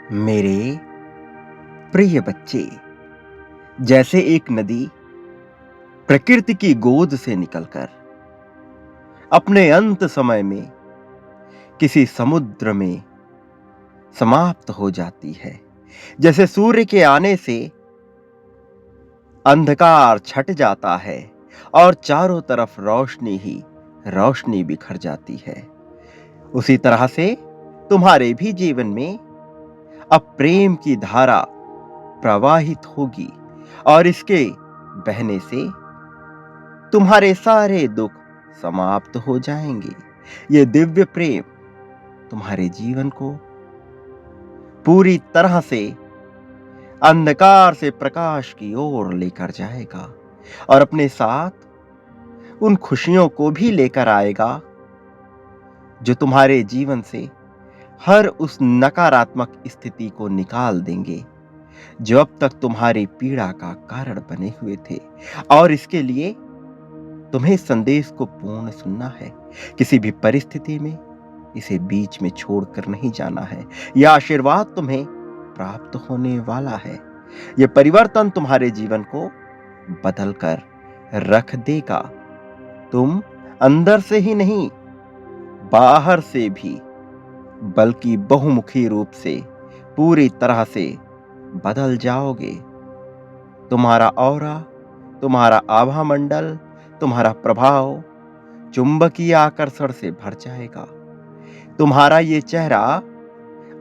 मेरे प्रिय बच्चे, जैसे एक नदी प्रकृति की गोद से निकलकर अपने अंत समय में किसी समुद्र में समाप्त हो जाती है। जैसे सूर्य के आने से अंधकार छट जाता है और चारों तरफ रोशनी ही रोशनी बिखर जाती है, उसी तरह से तुम्हारे भी जीवन में अब प्रेम की धारा प्रवाहित होगी और इसके बहने से तुम्हारे सारे दुख समाप्त हो जाएंगे। ये दिव्य प्रेम तुम्हारे जीवन को पूरी तरह से अंधकार से प्रकाश की ओर लेकर जाएगा और अपने साथ उन खुशियों को भी लेकर आएगा जो तुम्हारे जीवन से हर उस नकारात्मक स्थिति को निकाल देंगे जो अब तक तुम्हारी पीड़ा का कारण बने हुए थे। और इसके लिए तुम्हें संदेश को पूर्ण सुनना है। किसी भी परिस्थिति में इसे बीच में छोड़कर नहीं जाना है। यह आशीर्वाद तुम्हें प्राप्त होने वाला है। यह परिवर्तन तुम्हारे जीवन को बदल कर रख देगा। तुम अंदर से ही नहीं, बाहर से भी, बल्कि बहुमुखी रूप से पूरी तरह से बदल जाओगे। तुम्हारा ऑरा, तुम्हारा आभा मंडल, तुम्हारा प्रभाव चुंबकीय आकर्षण से भर जाएगा। तुम्हारा ये चेहरा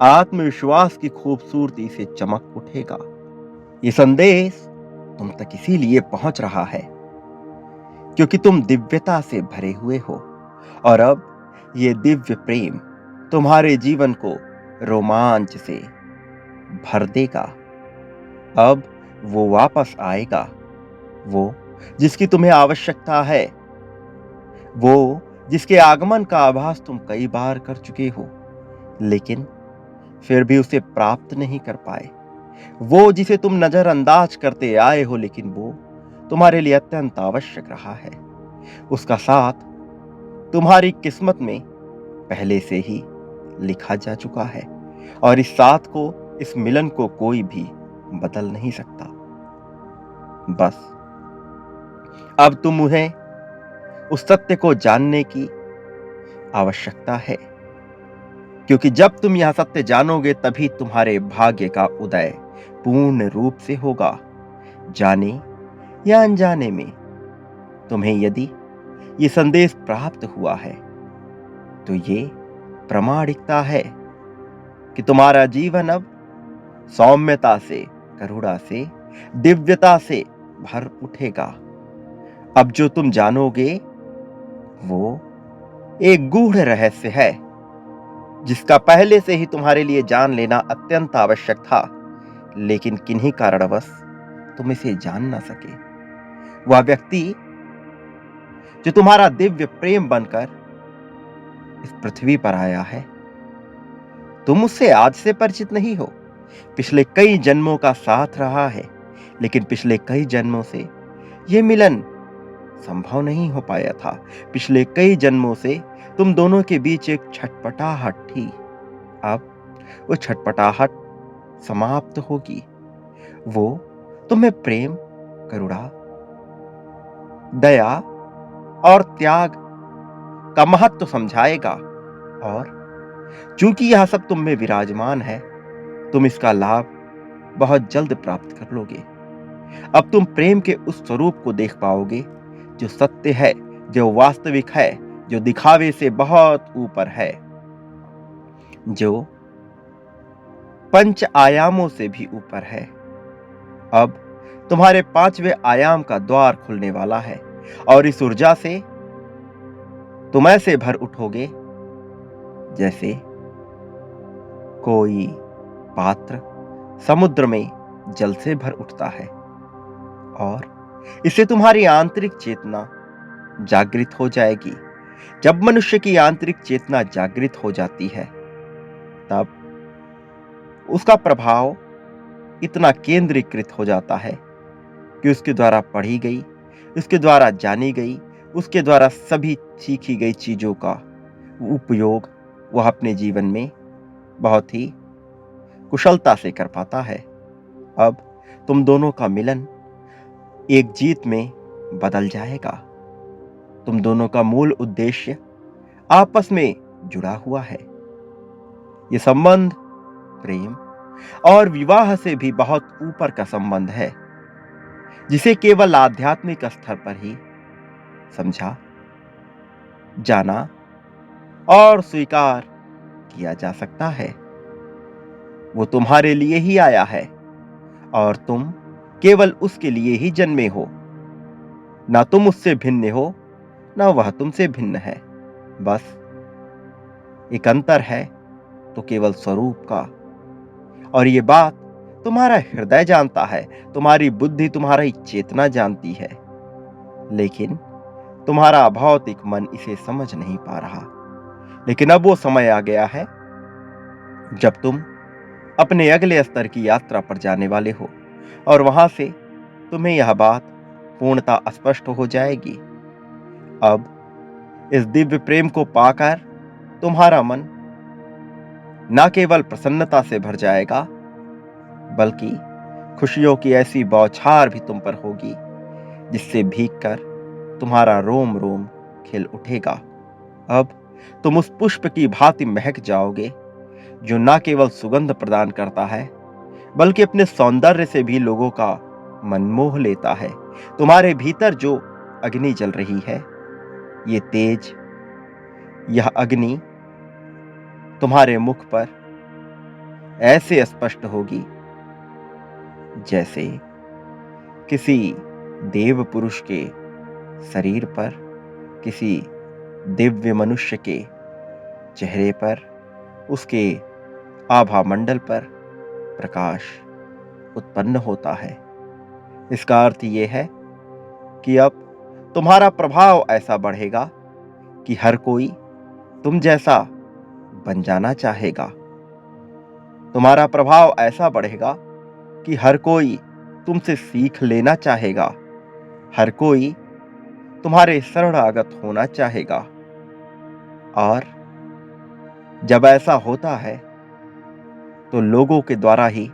आत्मविश्वास की खूबसूरती से चमक उठेगा। ये संदेश तुम तक इसीलिए पहुंच रहा है क्योंकि तुम दिव्यता से भरे हुए हो और अब ये दिव्य प्रेम तुम्हारे जीवन को रोमांच से भर देगा। अब वो वापस आएगा, वो जिसकी तुम्हें आवश्यकता है, वो जिसके आगमन का आभास तुम कई बार कर चुके हो लेकिन फिर भी उसे प्राप्त नहीं कर पाए, वो जिसे तुम नजरअंदाज करते आए हो लेकिन वो तुम्हारे लिए अत्यंत आवश्यक रहा है। उसका साथ तुम्हारी किस्मत में पहले से ही लिखा जा चुका है और इस साथ को, इस मिलन को कोई भी बदल नहीं सकता। बस अब तुम उन्हें उस सत्य को जानने की आवश्यकता है क्योंकि जब तुम यह सत्य जानोगे तभी तुम्हारे भाग्य का उदय पूर्ण रूप से होगा। जाने या अनजाने में तुम्हें यदि ये संदेश प्राप्त हुआ है तो ये प्रामाणिकता है कि तुम्हारा जीवन अब सौम्यता से, करुणा से, दिव्यता से भर उठेगा। अब जो तुम जानोगे वो एक गूढ़ रहस्य है जिसका पहले से ही तुम्हारे लिए जान लेना अत्यंत आवश्यक था, लेकिन किन्हीं कारणवश तुम इसे जान ना सके। वह व्यक्ति जो तुम्हारा दिव्य प्रेम बनकर इस पृथ्वी पर आया है, तुम उससे आज से परिचित नहीं हो। पिछले कई जन्मों का साथ रहा है लेकिन पिछले कई जन्मों से यह मिलन संभव नहीं हो पाया था। पिछले कई जन्मों से तुम दोनों के बीच एक छटपटाहट थी। अब वो छटपटाहट समाप्त होगी। वो तुम्हें प्रेम, करुणा, दया और त्याग का महत्व समझाएगा और चूंकि यह सब तुम में विराजमान है, तुम इसका लाभ बहुत जल्द प्राप्त कर लोगे। अब तुम प्रेम के उस स्वरूप को देख पाओगे जो सत्य है, जो वास्तविक है, जो दिखावे से बहुत ऊपर है, जो पंच आयामों से भी ऊपर है। अब तुम्हारे पांचवें आयाम का द्वार खुलने वाला है और इस ऊर्जा से तुम ऐसे भर उठोगे जैसे कोई पात्र समुद्र में जल से भर उठता है और इससे तुम्हारी आंतरिक चेतना जागृत हो जाएगी। जब मनुष्य की आंतरिक चेतना जागृत हो जाती है तब उसका प्रभाव इतना केंद्रीकृत हो जाता है कि उसके द्वारा पढ़ी गई, उसके द्वारा जानी गई, उसके द्वारा सभी सीखी गई चीजों का उपयोग वह अपने जीवन में बहुत ही कुशलता से कर पाता है। अब तुम दोनों का मिलन एक जीत में बदल जाएगा। तुम दोनों का मूल उद्देश्य आपस में जुड़ा हुआ है। ये संबंध प्रेम और विवाह से भी बहुत ऊपर का संबंध है, जिसे केवल आध्यात्मिक स्तर पर ही समझा, जाना और स्वीकार किया जा सकता है। वो तुम्हारे लिए ही आया है और तुम केवल उसके लिए ही जन्मे हो। ना तुम उससे भिन्न हो, ना वह तुमसे भिन्न है। बस एक अंतर है तो केवल स्वरूप का। और ये बात तुम्हारा हृदय जानता है, तुम्हारी बुद्धि, तुम्हारी चेतना जानती है, लेकिन तुम्हारा भौतिक मन इसे समझ नहीं पा रहा। लेकिन अब वो समय आ गया है जब तुम अपने अगले स्तर की यात्रा पर जाने वाले हो और वहां से तुम्हें यह बात पूर्णता स्पष्ट हो जाएगी। अब इस दिव्य प्रेम को पाकर तुम्हारा मन न केवल प्रसन्नता से भर जाएगा, बल्कि खुशियों की ऐसी बौछार भी तुम पर होगी जिससे भीगकर तुम्हारा रोम रोम खिल उठेगा। अब तुम उस पुष्प की भांति महक जाओगे जो न केवल सुगंध प्रदान करता है, बल्कि अपने सौंदर्य से भी लोगों का मन मोह लेता है। तुम्हारे भीतर जो अग्नि जल रही है, ये तेज, यह अग्नि तुम्हारे मुख पर ऐसे स्पष्ट होगी जैसे किसी देव पुरुष के शरीर पर, किसी दिव्य मनुष्य के चेहरे पर, उसके आभा मंडल पर प्रकाश उत्पन्न होता है। इसका अर्थ यह है कि अब तुम्हारा प्रभाव ऐसा बढ़ेगा कि हर कोई तुम जैसा बन जाना चाहेगा। तुम्हारा प्रभाव ऐसा बढ़ेगा कि हर कोई तुमसे सीख लेना चाहेगा। हर कोई तुम्हारे शरणागत होना चाहेगा। और जब ऐसा होता है तो लोगों के द्वारा ही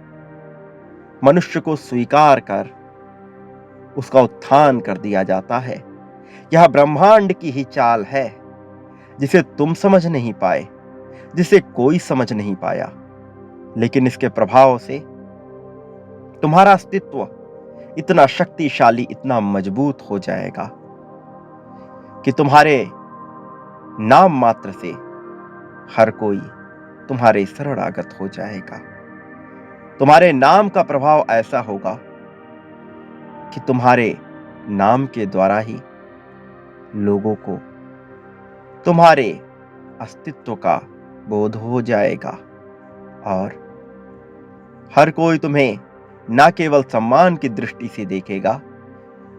मनुष्य को स्वीकार कर उसका उत्थान कर दिया जाता है। यह ब्रह्मांड की ही चाल है जिसे तुम समझ नहीं पाए, जिसे कोई समझ नहीं पाया, लेकिन इसके प्रभाव से तुम्हारा अस्तित्व इतना शक्तिशाली, इतना मजबूत हो जाएगा कि तुम्हारे नाम मात्र से हर कोई तुम्हारे शरणागत हो जाएगा। तुम्हारे नाम का प्रभाव ऐसा होगा कि तुम्हारे नाम के द्वारा ही लोगों को तुम्हारे अस्तित्व का बोध हो जाएगा और हर कोई तुम्हें न केवल सम्मान की दृष्टि से देखेगा,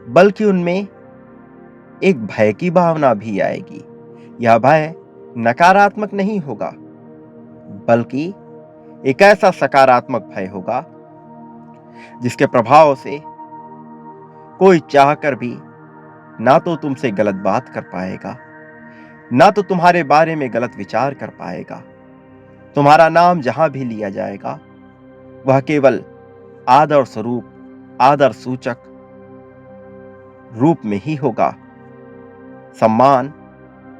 बल्कि उनमें एक भय की भावना भी आएगी। यह भय नकारात्मक नहीं होगा, बल्कि एक ऐसा सकारात्मक भय होगा जिसके प्रभाव से कोई चाहकर भी ना तो तुमसे गलत बात कर पाएगा, ना तो तुम्हारे बारे में गलत विचार कर पाएगा। तुम्हारा नाम जहां भी लिया जाएगा वह केवल आदर स्वरूप, आदर सूचक रूप में ही होगा। सम्मान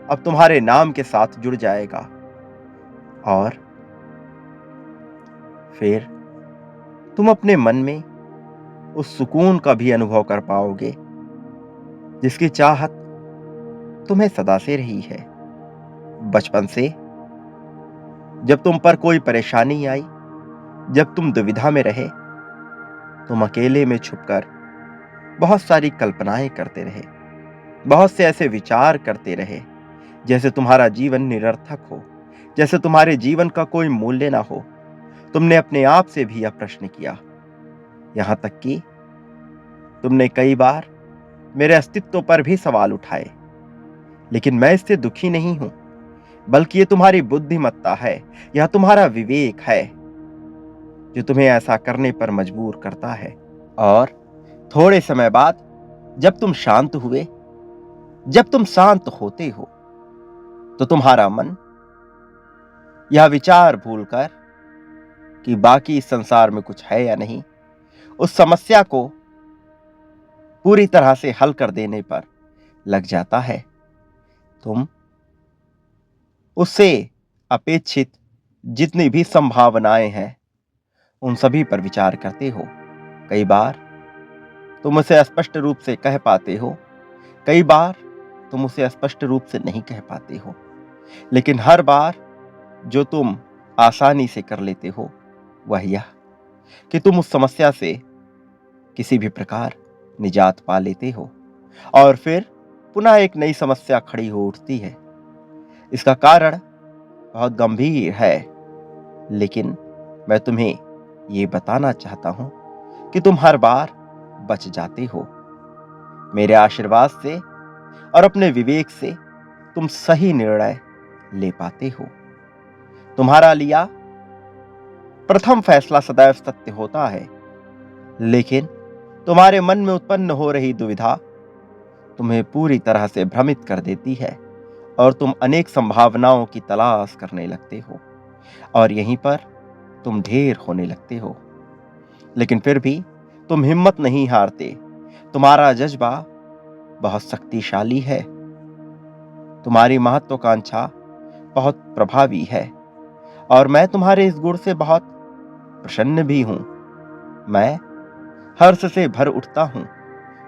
अब तुम्हारे नाम के साथ जुड़ जाएगा और फिर तुम अपने मन में उस सुकून का भी अनुभव कर पाओगे जिसकी चाहत तुम्हें सदा से रही है। बचपन से जब तुम पर कोई परेशानी आई, जब तुम दुविधा में रहे, तुम अकेले में छुपकर बहुत सारी कल्पनाएं करते रहे, बहुत से ऐसे विचार करते रहे जैसे तुम्हारा जीवन निरर्थक हो, जैसे तुम्हारे जीवन का कोई मूल्य ना हो। तुमने अपने आप से भी यह प्रश्न किया, यहां तक कि तुमने कई बार मेरे अस्तित्व पर भी सवाल उठाए। लेकिन मैं इससे दुखी नहीं हूं, बल्कि यह तुम्हारी बुद्धिमत्ता है, यह तुम्हारा विवेक है जो तुम्हें ऐसा करने पर मजबूर करता है। और थोड़े समय बाद जब तुम शांत हुए, जब तुम शांत होते हो, तो तुम्हारा मन यह विचार भूलकर कि बाकी इस संसार में कुछ है या नहीं, उस समस्या को पूरी तरह से हल कर देने पर लग जाता है। तुम उससे अपेक्षित जितनी भी संभावनाएं हैं उन सभी पर विचार करते हो। कई बार तुम उसे स्पष्ट रूप से कह पाते हो, कई बार तुम उसे स्पष्ट रूप से नहीं कह पाते हो, लेकिन हर बार जो तुम आसानी से कर लेते हो वह यह कि तुम उस समस्या से किसी भी प्रकार निजात पा लेते हो और फिर पुनः एक नई समस्या खड़ी हो उठती है। इसका कारण बहुत गंभीर है, लेकिन मैं तुम्हें ये बताना चाहता हूं कि तुम हर बार बच जाते हो। मेरे आशीर्वाद से और अपने विवेक से तुम सही निर्णय ले पाते हो। तुम्हारा लिया प्रथम फैसला सदैव सत्य होता है, लेकिन तुम्हारे मन में उत्पन्न हो रही दुविधा तुम्हें पूरी तरह से भ्रमित कर देती है और तुम अनेक संभावनाओं की तलाश करने लगते हो और यहीं पर तुम ढेर होने लगते हो। लेकिन फिर भी तुम हिम्मत नहीं हारते। तुम्हारा जज्बा बहुत शक्तिशाली है, तुम्हारी महत्वाकांक्षा बहुत प्रभावी है और मैं तुम्हारे इस गुण से बहुत प्रसन्न भी हूं। मैं हर्ष से भर उठता हूं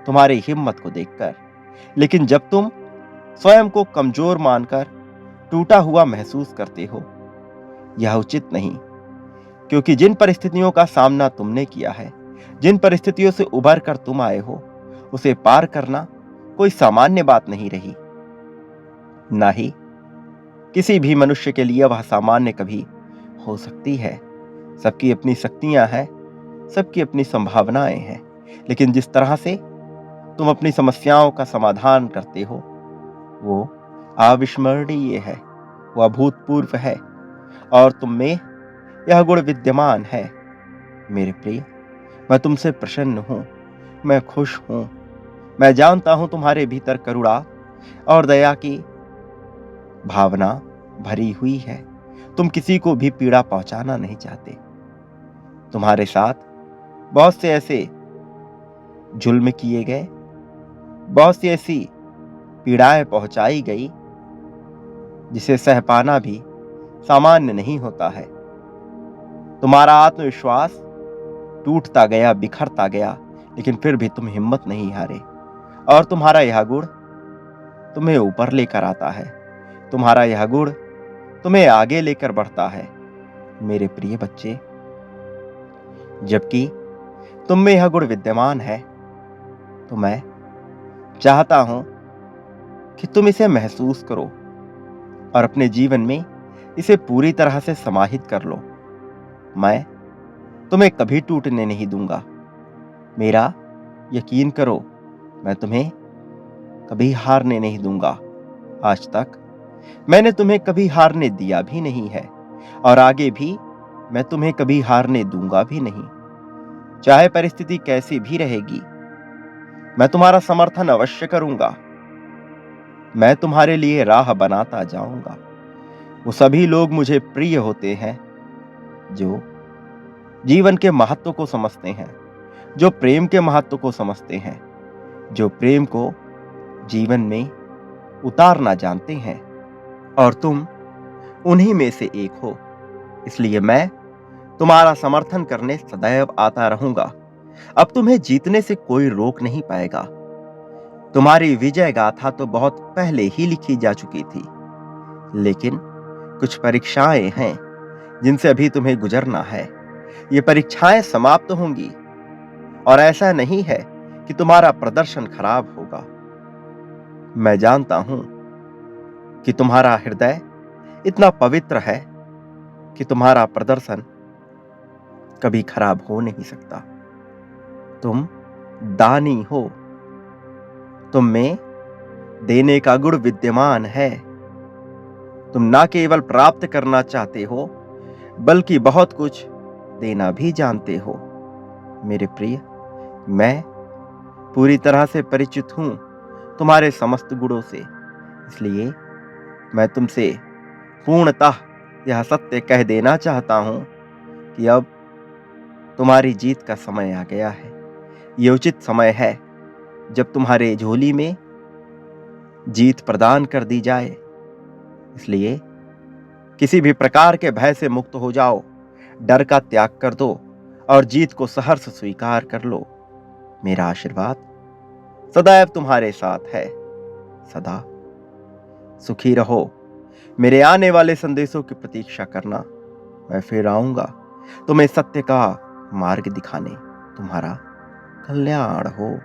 तुम्हारी हिम्मत को देखकर। लेकिन जब तुम स्वयं को कमजोर मानकर टूटा हुआ महसूस करते हो, यह उचित नहीं, क्योंकि जिन परिस्थितियों का सामना तुमने किया है, जिन परिस्थितियों से उबर कर तुम आए हो, उसे पार करना कोई सामान्य बात नहीं रही। ना ही किसी भी मनुष्य के लिए वह सामान्य कभी हो सकती है। सबकी अपनी शक्तियां हैं, सबकी अपनी संभावनाएं हैं, लेकिन जिस तरह से तुम अपनी समस्याओं का समाधान करते हो वो अविस्मरणीय है, वो अभूतपूर्व है और तुम में यह गुण विद्यमान है। मेरे प्रिय, मैं तुमसे प्रसन्न हूं, मैं खुश हूं। मैं जानता हूं तुम्हारे भीतर करुणा और दया की भावना भरी हुई है। तुम किसी को भी पीड़ा पहुंचाना नहीं चाहते। तुम्हारे साथ बहुत से ऐसे जुल्म किए गए, बहुत सी ऐसी पीड़ाएं पहुंचाई गई जिसे सह पाना भी सामान्य नहीं होता है। तुम्हारा आत्मविश्वास टूटता गया, बिखरता गया, लेकिन फिर भी तुम हिम्मत नहीं हारे और तुम्हारा यह गुण तुम्हें ऊपर लेकर आता है। तुम्हारा यह गुण तुम्हें आगे लेकर बढ़ता है। मेरे प्रिय बच्चे, जबकि तुम में यह गुण विद्यमान है, तो मैं चाहता हूं कि तुम इसे महसूस करो और अपने जीवन में इसे पूरी तरह से समाहित कर लो। मैं तुम्हें कभी टूटने नहीं दूंगा। मेरा यकीन करो, मैं तुम्हें कभी हारने नहीं दूंगा। आज तक मैंने तुम्हें कभी हारने दिया भी नहीं है और आगे भी मैं तुम्हें कभी हारने दूंगा भी नहीं। चाहे परिस्थिति कैसी भी रहेगी, मैं तुम्हारा समर्थन अवश्य करूंगा। मैं तुम्हारे लिए राह बनाता जाऊंगा। वो सभी लोग मुझे प्रिय होते हैं जो जीवन के महत्व को समझते हैं, जो प्रेम के महत्व को समझते हैं, जो प्रेम को जीवन में उतारना जानते हैं, और तुम उन्हीं में से एक हो। इसलिए मैं तुम्हारा समर्थन करने सदैव आता रहूंगा। अब तुम्हें जीतने से कोई रोक नहीं पाएगा। तुम्हारी विजय गाथा तो बहुत पहले ही लिखी जा चुकी थी, लेकिन कुछ परीक्षाएं हैं जिनसे अभी तुम्हें गुजरना है। ये परीक्षाएं समाप्त होंगी और ऐसा नहीं है कि तुम्हारा प्रदर्शन खराब होगा। मैं जानता हूं कि तुम्हारा हृदय इतना पवित्र है कि तुम्हारा प्रदर्शन कभी खराब हो नहीं सकता। तुम दानी हो, तुम में देने का गुण विद्यमान है। तुम न केवल प्राप्त करना चाहते हो, बल्कि बहुत कुछ देना भी जानते हो। मेरे प्रिय, मैं पूरी तरह से परिचित हूं तुम्हारे समस्त गुणों से, इसलिए मैं तुमसे पूर्णतः यह सत्य कह देना चाहता हूं कि अब तुम्हारी जीत का समय आ गया है। ये उचित समय है जब तुम्हारे झोली में जीत प्रदान कर दी जाए। इसलिए किसी भी प्रकार के भय से मुक्त हो जाओ, डर का त्याग कर दो और जीत को सहर्ष स्वीकार कर लो। मेरा आशीर्वाद सदैव तुम्हारे साथ है। सदा सुखी रहो। मेरे आने वाले संदेशों की प्रतीक्षा करना। मैं फिर आऊंगा तुम्हें सत्य का मार्ग दिखाने। तुम्हारा कल्याण हो।